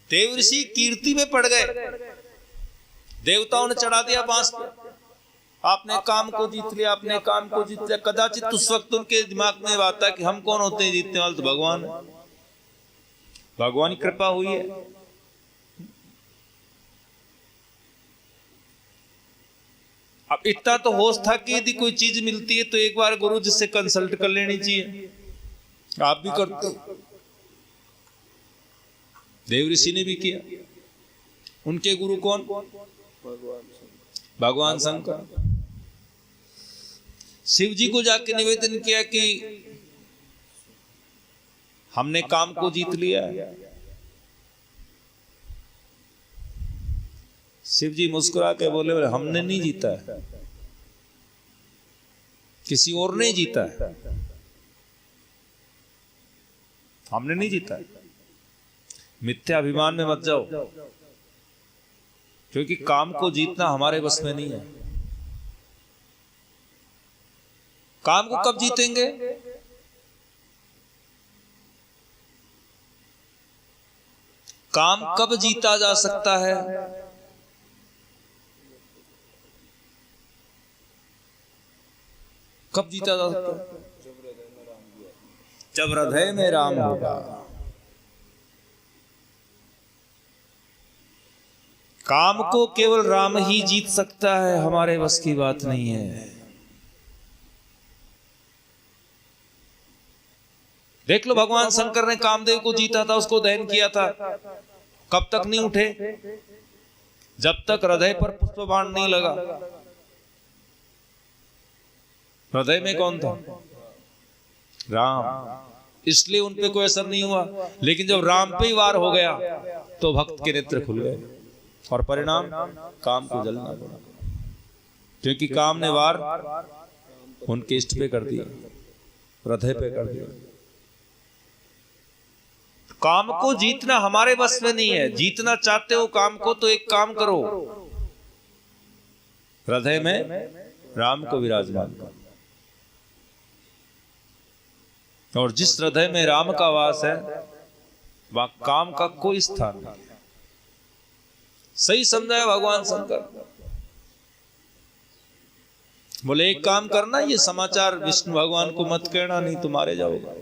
देव ऋषि कीर्ति में पड़ गए, देवताओं ने चढ़ा दिया बांस पे, आपने काम को जीत लिया, आपने काम को जीत लिया। कदाचित उस वक्त उनके दिमाग में आता है कि हम कौन होते हैं जीतने वाले, तो भगवान, भगवान की कृपा हुई है। अब इतना तो होश था कि यदि कोई चीज मिलती है तो एक बार गुरु जी से कंसल्ट कर लेनी चाहिए। आप भी करते हो, देव ऋषि ने भी किया। उनके गुरु कौन? भगवान शंकर। शिव जी को जाके निवेदन किया कि हमने काम को जीत लिया है। शिव जी मुस्कुरा के बोले, हमने नहीं जीता है, किसी और ने जीता है, हमने नहीं जीता है। मिथ्या अभिमान में मत जाओ, क्योंकि काम को जीतना हमारे बस में नहीं है। काम को कब जीतेंगे? काम कब जीता जा सकता है? कब जीता जा सकता है? जब हृदय में राम होगा। काम को केवल राम ही जीत सकता है, हमारे बस की बात नहीं है। देख लो, भगवान शंकर ने कामदेव को जीता था, उसको दहन किया था। कब तक नहीं उठे? जब तक हृदय पर पुष्प बाण नहीं लगा। हृदय में कौन था? राम। इसलिए उन पे कोई असर नहीं हुआ। लेकिन जब राम पे ही वार हो गया तो भक्त के नेत्र खुल गए और परिणाम काम को जलना पड़ा, क्योंकि काम ने वार उनके इष्ट पे कर दिया, हृदय पे कर दिया। काम को जीतना हमारे बस में नहीं है। जीतना चाहते हो काम को तो एक काम करो, हृदय में राम को विराजमान करो। और जिस हृदय में राम का वास है वहां काम का कोई स्थान नहीं है। सही समझाया भगवान शंकर। बोले एक काम करना, ये समाचार विष्णु भगवान को मत कहना, नहीं तो मारे जाओगे,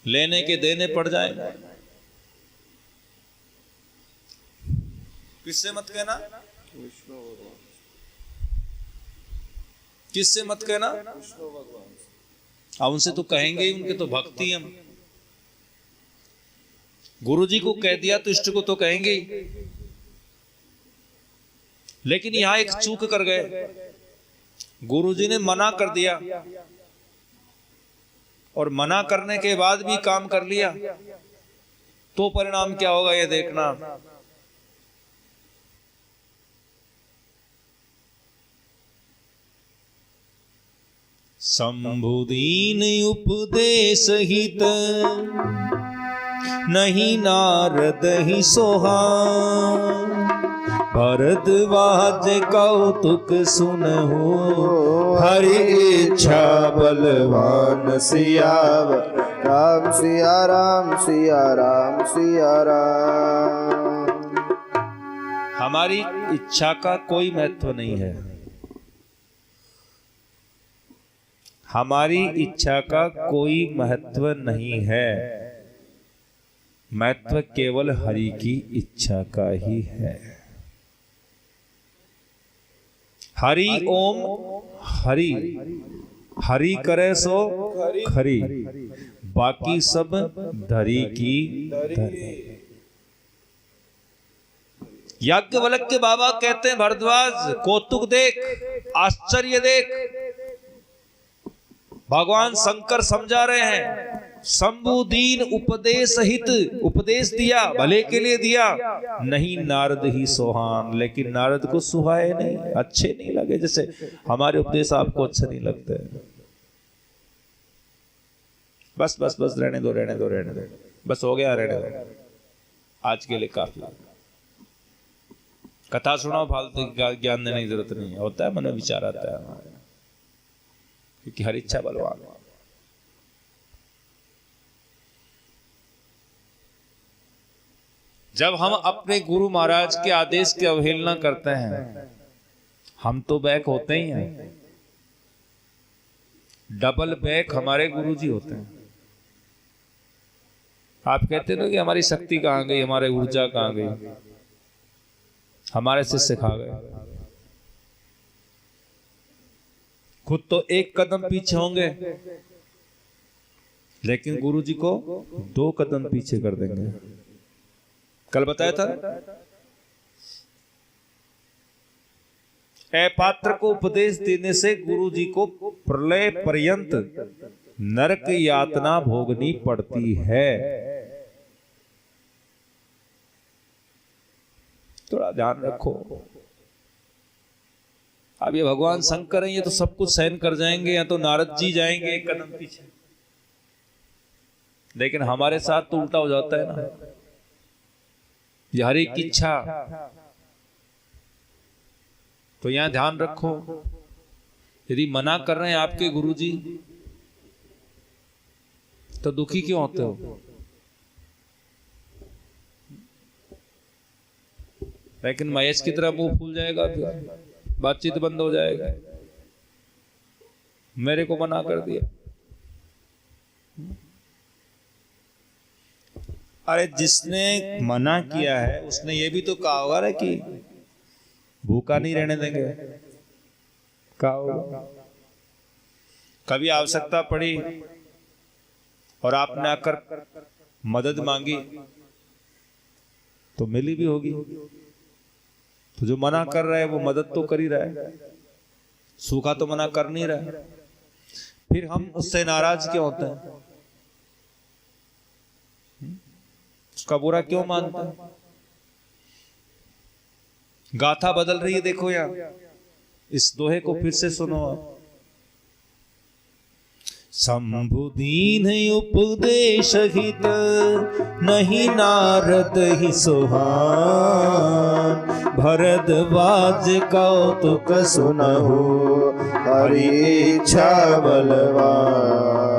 लेने के देने पड़ जाएंगे। किससे मत कहना? किससे मत कहना? विष्णु भगवान। अब उनसे तो कहेंगे ही, उनके तो भक्ति हम। गुरु जी को कह दिया तो इष्ट को तो कहेंगे ही। लेकिन यहां एक चूक कर गए। गुरु जी ने मना कर दिया और मना करने के बाद भी काम कर लिया तो परिणाम क्या होगा ये देखना। शंभुदीन उपदेश हित नहीं नारद ही सोहा, भरद्वाज कौतुक सुनहु हरि इच्छा बलवान सियावर राम सिया राम सिया राम सिया राम। हमारी इच्छा का कोई महत्व नहीं है, हमारी इच्छा का कोई महत्व नहीं है। महत्व केवल हरि की इच्छा का ही है। हरि ओम हरि, हरि करे सो खरी, बाकी सब धरी की धरी। याज्ञवल्क्य बाबा कहते हैं, भरद्वाज कौतुक देख, आश्चर्य देख। भगवान शंकर समझा रहे हैं। शंभुदीन उपदेश हित, उपदेश दिया, भले के लिए दिया, नहीं नारद ही सोहान। लेकिन नारद को सुहाए नहीं, अच्छे नहीं लगे। जैसे हमारे उपदेश आपको अच्छे नहीं लगते। बस बस बस रहने दो रहने दो रहने दो, बस हो गया, रहने दो, आज के लिए काफी। कथा सुनाओ, फालतू ज्ञान देने की जरूरत नहीं है। होता है मन में विचार आता है हमारे, क्योंकि हर इच्छा बलवान है। जब हम अपने गुरु महाराज के आदेश की अवहेलना करते हैं, हम तो बैक होते ही हैं, डबल बैक हमारे गुरुजी होते हैं। आप कहते हो कि हमारी शक्ति कहां गई, हमारी ऊर्जा कहां गई, हमारे शिष्य खा गए। खुद तो एक कदम पीछे होंगे, लेकिन गुरुजी को 2 कदम पीछे कर देंगे। कल बताया था, अपात्र को उपदेश देने से गुरुजी को प्रलय पर्यंत नरक यातना भोगनी पड़ती है। थोड़ा ध्यान रखो। अब ये भगवान शंकर हैं, ये तो सब कुछ सहन कर जाएंगे, या तो नारद जी जाएंगे 1 कदम पीछे। लेकिन हमारे साथ तो उल्टा हो जाता है ना, ये हर एक की इच्छा। तो यहां ध्यान रखो, यदि मना कर रहे हैं आपके गुरुजी तो दुखी क्यों होते हो? लेकिन महेश की तरह मुंह फूल जाएगा, फिर बातचीत बंद हो जाएगा, मेरे को मना कर दिया। अरे जिसने मना किया है उसने ये भी तो कहा होगा ना कि भूखा नहीं रहने देंगे, कहा होगा। कभी आवश्यकता पड़ी और आपने आकर मदद मांगी तो मिली भी होगी। तो जो मना कर रहा है वो मदद तो कर ही रहा है, सूखा तो मना कर नहीं रहा है, फिर हम उससे नाराज क्यों होते हैं? उसका बुरा क्यों मानते हैं? गाथा बदल रही है, देखो यार, इस दोहे को फिर से सुनो आप। शंभु दीन उपदेश हित, नहीं नारद ही सुहान। भरद्वाज कौतुक सुनहु, हरि इच्छा बलवान,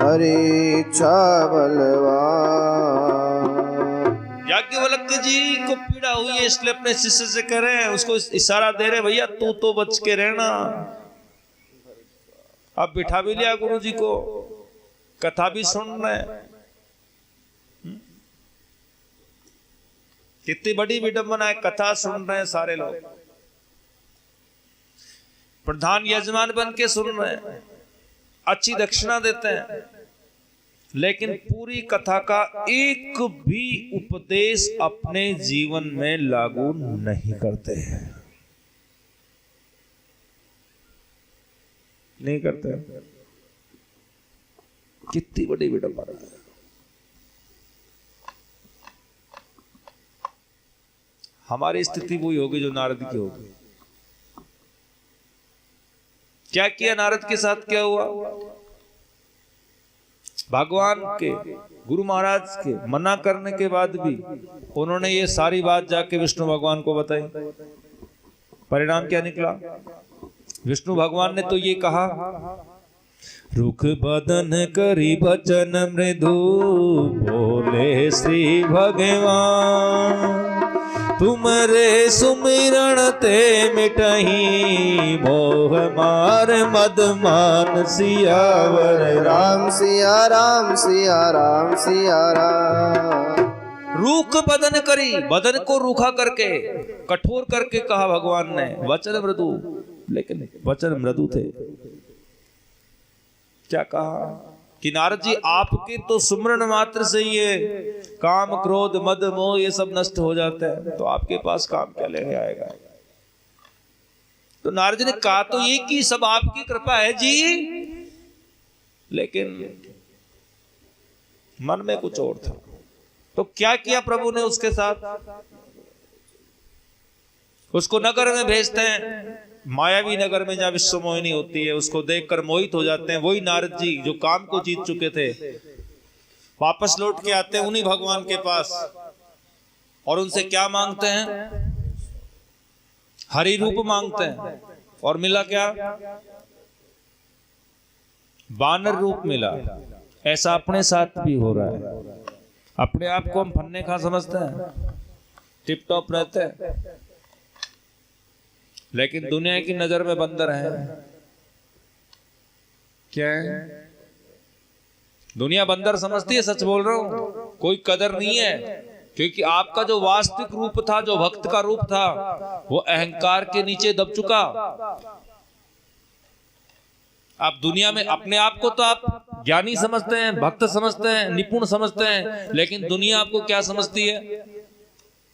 हरि इच्छा बलवान। याज्ञवल्क्य जी को पीड़ा हुई है, इसलिए अपने शिष्य से कह रहे हैं, उसको इशारा दे रहे, भैया तू तो बच के रहना। अब बिठा भी लिया गुरु जी को, कथा भी सुन रहे। कितनी बड़ी विडंबना है, कथा सुन रहे हैं सारे लोग, प्रधान यजमान बन के सुन रहे हैं, अच्छी दक्षिणा देते हैं, लेकिन पूरी कथा का एक भी उपदेश अपने जीवन में लागू नहीं करते हैं, नहीं करते। कितनी बड़ी विडंबना है। हमारी स्थिति वही होगी जो नारद की होगी। क्या किया नारद के साथ, क्या हुआ? भगवान के गुरु महाराज के मना करने के बाद भी उन्होंने ये सारी बात जाके विष्णु भगवान को बताई। परिणाम क्या निकला? विष्णु भगवान ने तो ये कहा, रुख बदन करी बचन मृदु, बोले श्री भगवान। तुमरे सुमिरण ते मिटही, मोह मार मद मान सियावर राम। सिया राम सिया राम सिया राम। रूख बदन करी, बदन को रूखा करके, कठोर करके कहा भगवान ने, वचन मृदु, लेकिन वचन मृदु थे। क्या कहा कि नारद जी आपके तो सुमरण मात्र से ये काम क्रोध मद मोह ये सब नष्ट हो जाते हैं, तो आपके पास काम क्या लेने आएगा? तो नारद जी ने कहा तो ये कि सब आपकी कृपा है जी, लेकिन मन में कुछ और था। तो क्या किया प्रभु ने उसके साथ? उसको नगर में भेजते हैं, मायावी नगर में जहां विश्व मोहिनी होती है, उसको देखकर मोहित हो जाते हैं। वही नारद जी जो काम को जीत चुके थे, वापस लौट के आते हैं उन्हीं भगवान के पास, और उनसे क्या मांगते हैं? हरि रूप मांगते हैं। और मिला क्या? वानर रूप मिला। ऐसा अपने साथ भी हो रहा है। अपने आप को हम फन्ने खा समझते हैं, टिप टॉप रहते हैं, लेकिन दुनिया की नजर में बंदर है। क्या है? दुनिया बंदर समझती है, सच बोल रहा हूं, कोई कदर नहीं है। क्योंकि आपका जो वास्तविक रूप था, जो भक्त का रूप था, वो अहंकार के नीचे दब चुका। आप दुनिया में अपने आप को तो आप ज्ञानी समझते हैं, भक्त समझते हैं, निपुण समझते हैं, लेकिन दुनिया आपको क्या समझती है?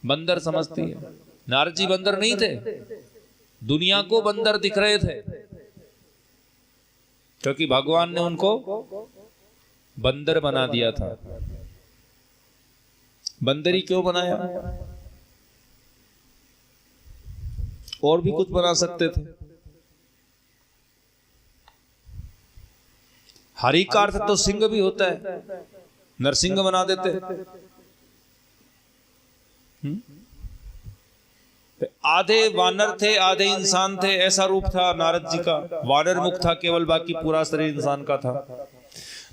बंदर समझती है। नारद जी बंदर नहीं थे, दुनिया को बंदर दिख रहे थे, क्योंकि भगवान ने उनको बंदर बना दिया था। बंदर ही क्यों बनाया? और भी कुछ बना सकते थे। हरि का अर्थ तो सिंह भी होता है, नरसिंह बना देते। आधे वानर थे, आधे इंसान थे, ऐसा रूप था नारद जी का। वानर मुख था केवल, बाकी पूरा शरीर इंसान का था।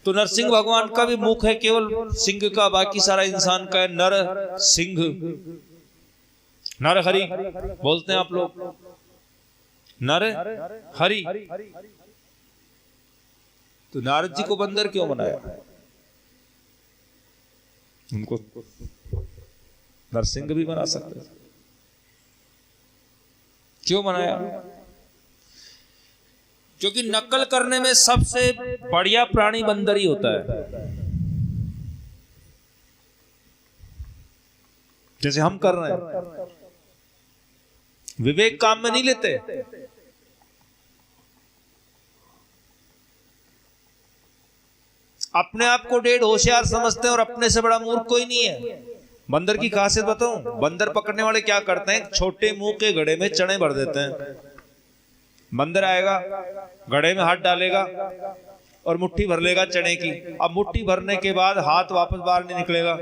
तो नरसिंह भगवान का भी मुख है केवल सिंह का, बाकी सारा इंसान का है। नर सिंह, नर हरि बोलते हैं आप लोग, नर हरि। तो नारद जी को बंदर क्यों बनाया? उनको नरसिंह भी बना सकते थे, क्यों बनाया? क्योंकि नकल करने में सबसे बढ़िया प्राणी बंदर ही होता है। जैसे हम कर रहे हैं, विवेक काम में नहीं लेते। अपने आप को डेढ़ होशियार समझते हैं और अपने से बड़ा मूर्ख कोई नहीं है। बंदर की खासियत बताऊं, बंदर पकड़ने वाले क्या करते हैं? छोटे मुंह के घड़े में चने भर देते हैं। बंदर आएगा, घड़े में हाथ डालेगा और मुट्ठी भर लेगा चने की। अब मुट्ठी भरने के बाद हाथ वापस बाहर नहीं निकलेगा,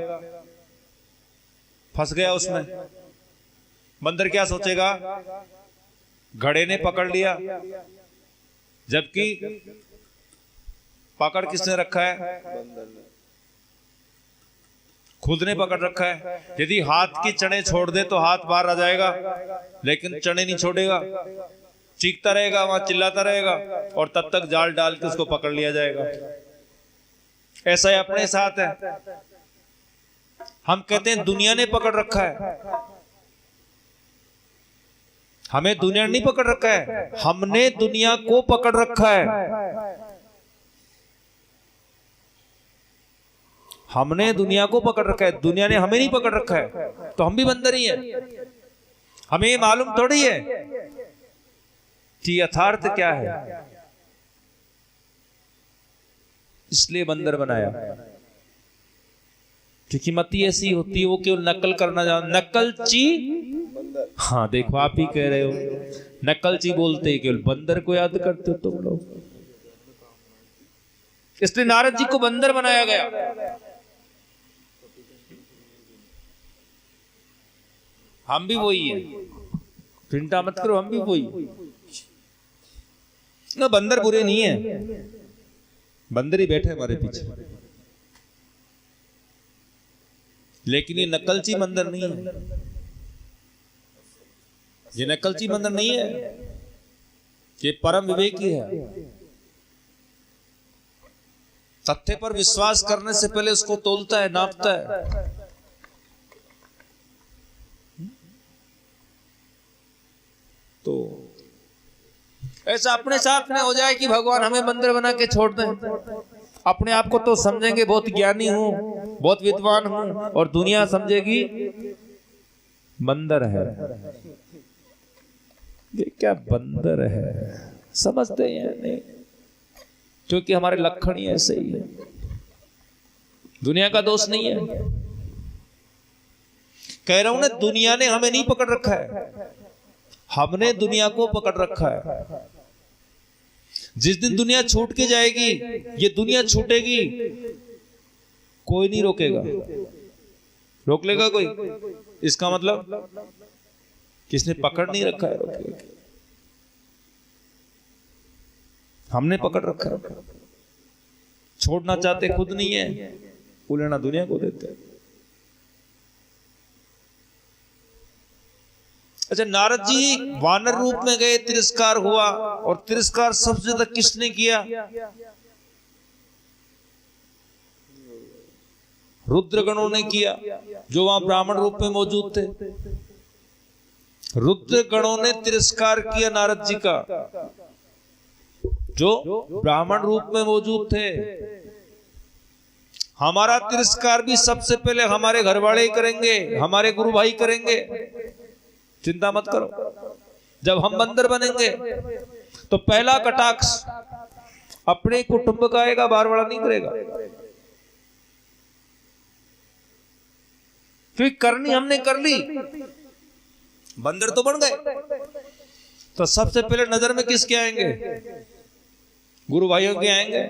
फंस गया उसमें। बंदर क्या सोचेगा? घड़े ने पकड़ लिया, जबकि पकड़ किसने रखा है? खुद ने पकड़ रखा है। यदि हाथ की चने छोड़ दे तो हाथ बाहर आ जाएगा, लेकिन चने नहीं छोड़ेगा, चीखता रहेगा, वहां चिल्लाता रहेगा, और तब तक जाल डाल के उसको पकड़ लिया जाएगा। ऐसा ही अपने साथ है। हम कहते हैं दुनिया ने पकड़ रखा है, हमें दुनिया ने नहीं पकड़ रखा है, हमने दुनिया को पकड़ रखा है। हमने दुनिया को पकड़ रखा है, दुनिया ने हमें नहीं पकड़ रखा है। तो हम भी बंदर ही हैं। हमें ये मालूम थोड़ी है कि यथार्थ क्या है, इसलिए बंदर बनाया। क्योंकि मती ऐसी होती है, वो केवल नकल करना जान, नकलची। हाँ देखो, आप ही कह रहे हो नकलची बोलते, केवल बंदर को याद करते हो तुम लोग। इसलिए नारद जी को बंदर बनाया गया। हम भी वही है, चिंता मत करो, हम भी वही ना। बंदर बुरे नहीं है, बंदर ही बैठे हमारे पीछे, लेकिन ये नकलची बंदर नहीं है। ये नकलची बंदर नहीं है, ये परम विवेकी है। तथ्य पर विश्वास करने से पहले उसको तोलता है, नापता है। तो ऐसा अपने साथ में हो जाए कि भगवान हमें बंदर बना के छोड़ दें। अपने आप को तो समझेंगे बहुत ज्ञानी हूं, बहुत विद्वान हूं, और दुनिया समझेगी बंदर है। ये क्या बंदर है, समझते हैं नहीं, क्योंकि हमारे लक्षण ही ऐसे ही है। दुनिया का दोष नहीं है। कह रहा हूं ना, दुनिया ने हमें नहीं पकड़ रखा है, हमने दुनिया को पकड़ रखा है। जिस दिन दुनिया छूट के जाएगी, ये दुनिया छूटेगी, कोई नहीं रोकेगा। रोक लेगा कोई? इसका मतलब किसने पकड़ नहीं रखा है, रोकेगा। हमने पकड़ रखा है। छोड़ना चाहते खुद नहीं है, उलेना दुनिया को देते हैं। अच्छा, नारद जी वानर रूप में गए, तिरस्कार हुआ, और तिरस्कार सबसे ज्यादा किसने किया? रुद्रगणों ने किया, जो वहां ब्राह्मण रूप में मौजूद थे। रुद्रगणों ने तिरस्कार किया नारद जी का, जो ब्राह्मण रूप में मौजूद थे। हमारा तिरस्कार भी सबसे पहले हमारे घर वाले ही करेंगे, हमारे गुरु भाई करेंगे, चिंता मत करो। जब हम बंदर बनेंगे तो पहला कटाक्ष अपने कुटुंब का आएगा, बाहर वाला नहीं करेगा। क्योंकि करनी हमने कर ली, बंदर तो बन गए, तो सबसे पहले नजर में किसके आएंगे? गुरु भाइयों के आएंगे।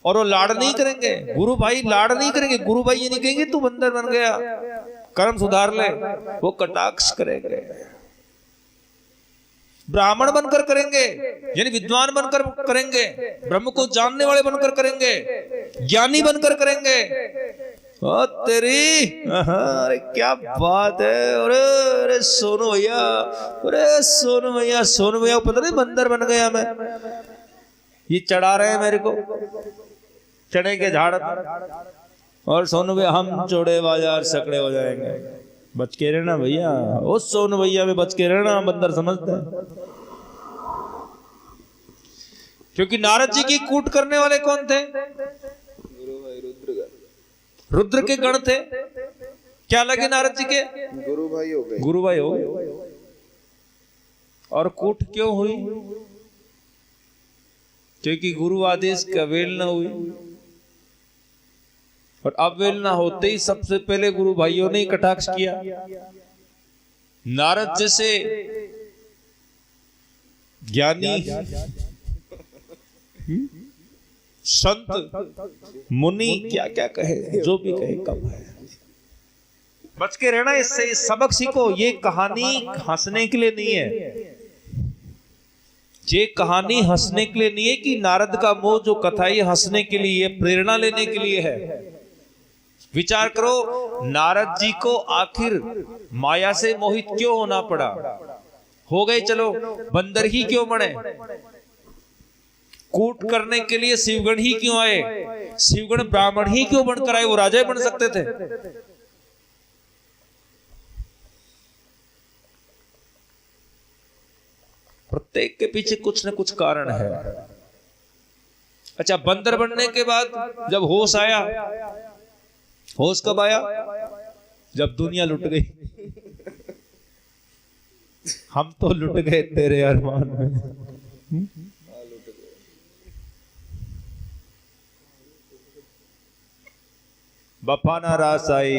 और वो लाड़ नहीं करेंगे, गुरु भाई लाड़ नहीं करेंगे। गुरु भाई ये नहीं कहेंगे तू बंदर बन गया, कर्म सुधार ले, वो कटाक्ष करेंगे। ब्राह्मण बनकर करेंगे, यानी विद्वान बनकर करेंगे, ब्रह्म को जानने वाले बनकर करेंगे, ज्ञानी बनकर करेंगे। ओ तेरी, अरे क्या बात है। अरे सोनू भैया, अरे सोनू भैया, सोनू भैया पता नहीं बंदर बन गया मैं। ये चढ़ा रहे हैं मेरे को चने के झाड़, और सोनू भैया हम चौड़े बाजार सकड़े हो जाएंगे। बच के रहना भैया, उस सोनू भैया में बच के रहना, बंदर समझते हैं। क्योंकि नारद जी की कूट करने वाले कौन थे? रुद्र के गण थे। क्या लगे नारद जी के? गुरु भाई हो गए। गुरु भाई हो गए। और कूट क्यों हुई? क्योंकि गुरु आदेश की अवहेलना हुई, और अवहेलना होते ही सबसे पहले गुरु भाइयों ने कटाक्ष किया। नारद जैसे ज्ञानी संत मुनि क्या क्या कहे, जो भी कहे कम है। बच के रहना, इससे सबक सीखो। ये कहानी हंसने के लिए नहीं है, ये कहानी हंसने के लिए नहीं है। कि नारद का मोह जो कथा ये हंसने के लिए, प्रेरणा लेने के लिए है। विचार करो, नारद जी को आखिर माया से मोहित क्यों होना पड़ा? हो गए, चलो बंदर ही क्यों बने? कूट करने के लिए शिवगण ही क्यों आए? शिवगण ब्राह्मण ही क्यों बनकर आए? वो राजा ही बन सकते थे। प्रत्येक के पीछे कुछ न कुछ कारण है। अच्छा, बंदर बनने के बाद जब होश आया, होश कब आया? जब दुनिया लुट गई। हम तो लुट गए तेरे अरमान में। बपाना रास आई,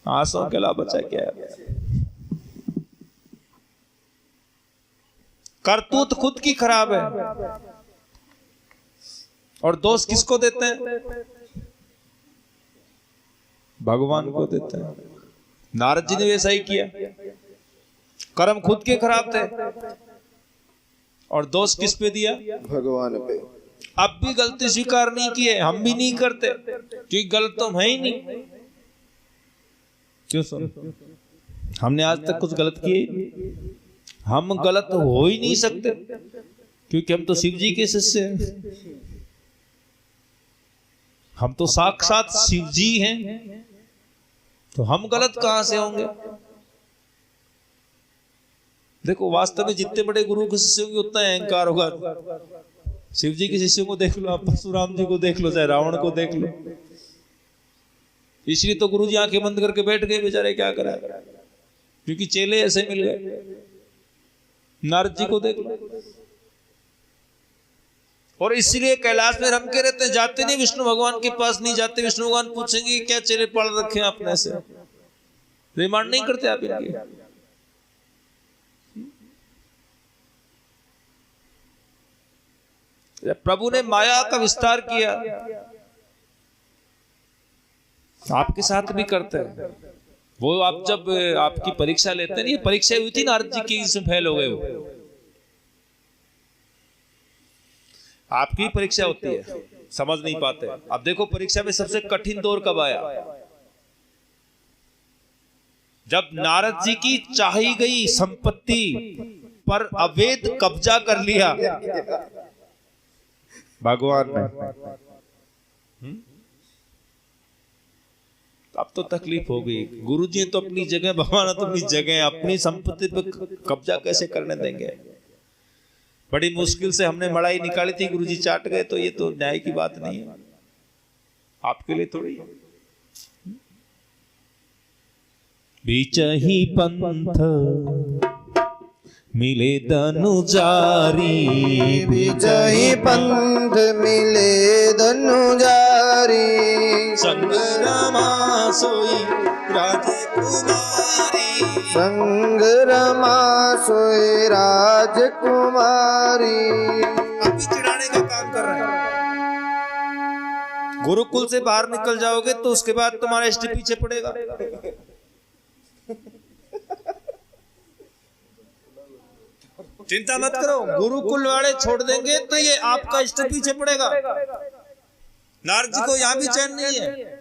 आंसुओं के अलावा बचा क्या है? करतूत खुद की खराब है, और दोष किसको देते हैं? भगवान को देते हैं। नारद जी ने वैसा ही किया। कर्म खुद के खराब थे, और दोष किस पे दिया? भगवान पे। अब भी गलती स्वीकार नहीं की है, हम भी नहीं करते, क्योंकि गलत तो हम है ही नहीं। क्यों सुन, हमने आज तक कुछ गलत किया ही नहीं। हम गलत हो ही नहीं सकते, क्योंकि हम तो शिव जी के शिष्य हैं। हम तो साक्षात शिव जी हैं, तो हम गलत कहां से होंगे? देखो, वास्तव में जितने बड़े गुरु के शिष्य होंगे उतना अहंकार होगा। शिव जी के शिष्यों को देख लो, आप परशुराम जी को देख लो, चाहे रावण को देख लो। इसलिए तो गुरु जी आंखें बंद करके बैठ गए बेचारे, क्या करा, क्योंकि चेले ऐसे मिल गए। नारद जी को देख लो। और इसलिए कैलाश में रम के रहते हैं, जाते नहीं विष्णु भगवान के पास, नहीं जाते। विष्णु भगवान पूछेंगे क्या चेले पढ़ रखे हैं अपने से, रिमांड नहीं करते आप इनके। प्रभु ने माया का विस्तार किया, आपके साथ भी करते हैं। वो आप जब आपकी परीक्षा लेते हैं, ये परीक्षा हुई थी नारद जी की, इसमें फेल हो गए वो। आपकी परीक्षा होती है, समझ नहीं पाते। अब देखो, परीक्षा में सबसे कठिन दौर कब आया? जब नारद जी की चाही गई संपत्ति पर अवैध कब्जा कर लिया भगवान ने, अब तो तकलीफ हो गई। गुरुजी तो अपनी जगह, भगवान तो अपनी जगह, अपनी संपत्ति पर कब्जा कैसे करने देंगे। बड़ी मुश्किल से हमने मड़ाई निकाली थी, गुरुजी चाट गए, तो ये तो न्याय की बात नहीं है, आपके लिए थोड़ी है। बिचही पंथ मिले धनुजारी, बिचही पंथ मिले धनुजारी, संग रमा सोई राजकुमारी, संग रमा सोई राजकुमारी। अभी चिढ़ाने का काम कर रहे हैं। गुरुकुल से बाहर निकल जाओगे तो उसके बाद तुम्हारा इष्ट पीछे पड़ेगा। चिंता मत करो, गुरुकुल वाले छोड़ देंगे तो ये आपका इष्ट पीछे पड़ेगा। नारद जी को यहां भी चैन नहीं है।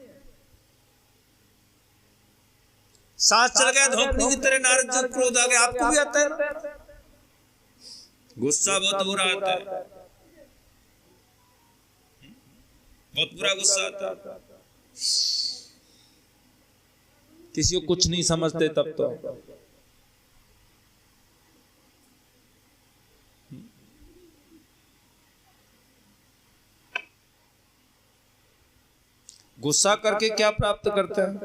सांस चल गया धोपनी की तरह, नारद जी क्रोध आ गया। आपको भी आता है ना, गुस्सा बहुत बुरा आता है, बहुत बुरा गुस्सा आता है। किसी को कुछ नहीं समझते तब तो। गुस्सा करके क्या प्राप्त करते हैं?